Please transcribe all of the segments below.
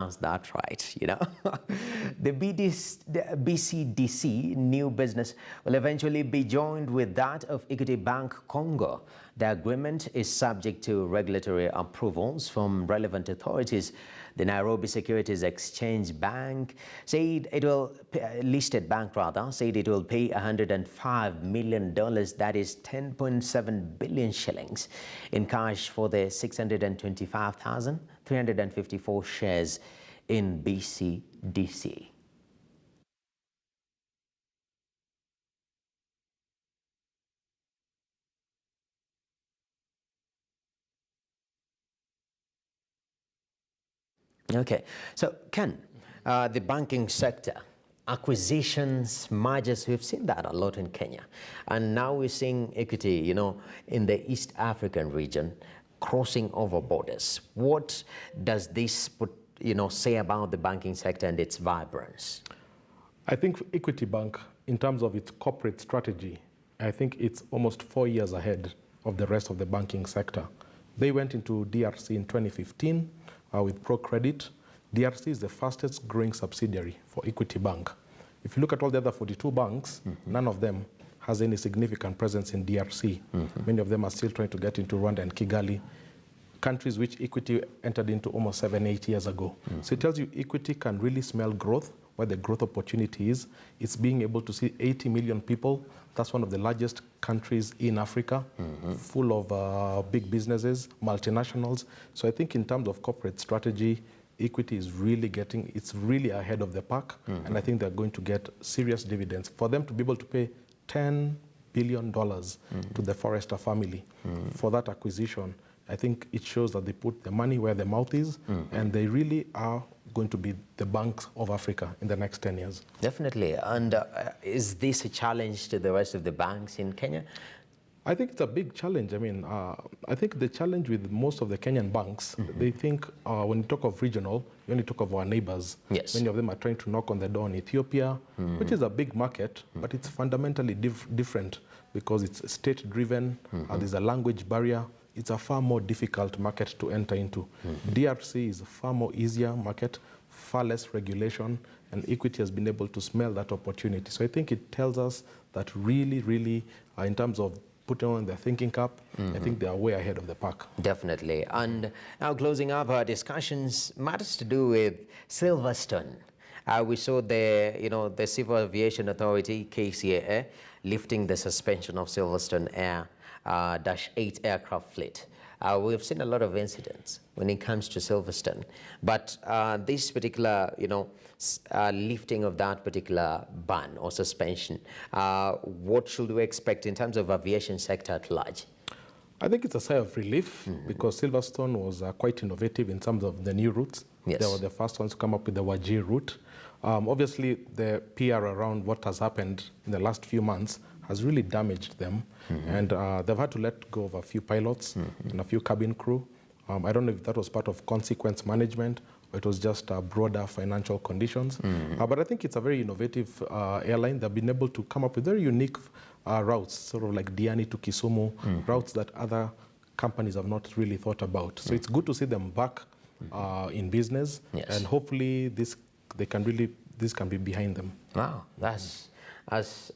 pronounced that right, you know. The BCDC new business will eventually be joined with that of Equity Bank Congo. The agreement is subject to regulatory approvals from relevant authorities. The Nairobi Securities Exchange Bank said it will, listed bank rather, said it will pay $105 million, that is 10.7 billion shillings, in cash for the 625,354 shares in BCDC. Okay, so Ken, the banking sector, acquisitions, mergers, we've seen that a lot in Kenya. And now we're seeing equity, you know, in the East African region, crossing over borders. What does this say about the banking sector and its vibrance? I think Equity Bank, in terms of its corporate strategy, I think it's almost 4 years ahead of the rest of the banking sector. They went into DRC in 2015 with Pro Credit. DRC is the fastest growing subsidiary for Equity Bank. If you look at all the other 42 banks, none of them has any significant presence in DRC. Many of them are still trying to get into Rwanda and Kigali, countries which Equity entered into almost 7-8 years ago. So it tells you Equity can really smell growth, where the growth opportunity is. It's being able to see 80 million people. That's one of the largest countries in Africa, full of big businesses, multinationals. So I think in terms of corporate strategy, Equity is really it's really ahead of the pack, and I think they're going to get serious dividends. For them to be able to pay $10 billion to the Forrester family for that acquisition, I think it shows that they put the money where the mouth is, and they really are going to be the banks of Africa in the next 10 years. Definitely. And is this a challenge to the rest of the banks in Kenya? I think it's a big challenge. I mean, I think the challenge with most of the Kenyan banks, they think when you talk of regional, you only talk of our neighbors. Yes. Many of them are trying to knock on the door in Ethiopia, which is a big market, but it's fundamentally different because it's state-driven, there's a language barrier. It's a far more difficult market to enter into. DRC is a far more easier market, far less regulation, and Equity has been able to smell that opportunity. So I think it tells us that really, in terms of putting on their thinking cap, I think they are way ahead of the pack. Definitely. And now closing up our discussions, matters to do with Silverstone. We saw the Civil Aviation Authority, KCAA, lifting the suspension of Silverstone Air -8 aircraft fleet. We've seen a lot of incidents when it comes to Silverstone, but this particular, lifting of that particular ban or suspension, what should we expect in terms of aviation sector at large? I think it's a sigh of relief because Silverstone was quite innovative in terms of the new routes. Yes. They were the first ones to come up with the Wajir route. Obviously, the PR around what has happened in the last few months has really damaged them, and they've had to let go of a few pilots and a few cabin crew. I don't know if that was part of consequence management or it was just broader financial conditions. But I think it's a very innovative airline. They've been able to come up with very unique routes, sort of like Diani to Kisumu, routes that other companies have not really thought about. So it's good to see them back in business, and hopefully this can be behind them. Wow, that's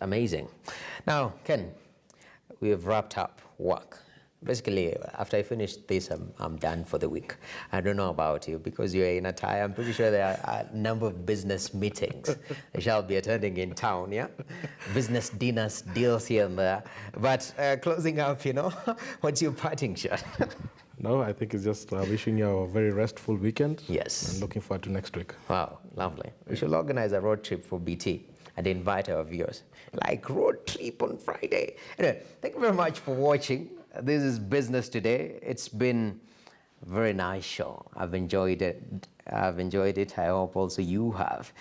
amazing. Now, Ken, we have wrapped up work. Basically, after I finish this, I'm done for the week. I don't know about you, because you're in a tie. I'm pretty sure there are a number of business meetings I shall be attending in town, yeah? Business dinners, deals here and there. But closing up, what's your parting shot? No, I think it's just wishing you a very restful weekend. Yes. And looking forward to next week. Wow, lovely. We should organize a road trip for BT and invite our viewers. Like road trip on Friday. Anyway, thank you very much for watching. This is Business Today. It's been a very nice show. I've enjoyed it. I hope also you have.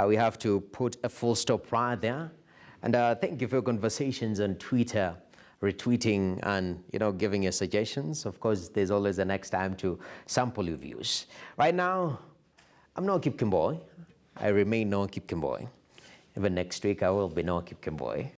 We have to put a full stop right there. And thank you for your conversations on Twitter, retweeting and giving your suggestions. Of course, there's always the next time to sample your views. Right now, I'm No Kip Kimboy. I remain No Kip Kimboy. Even next week, I will be No Kip Kimboy.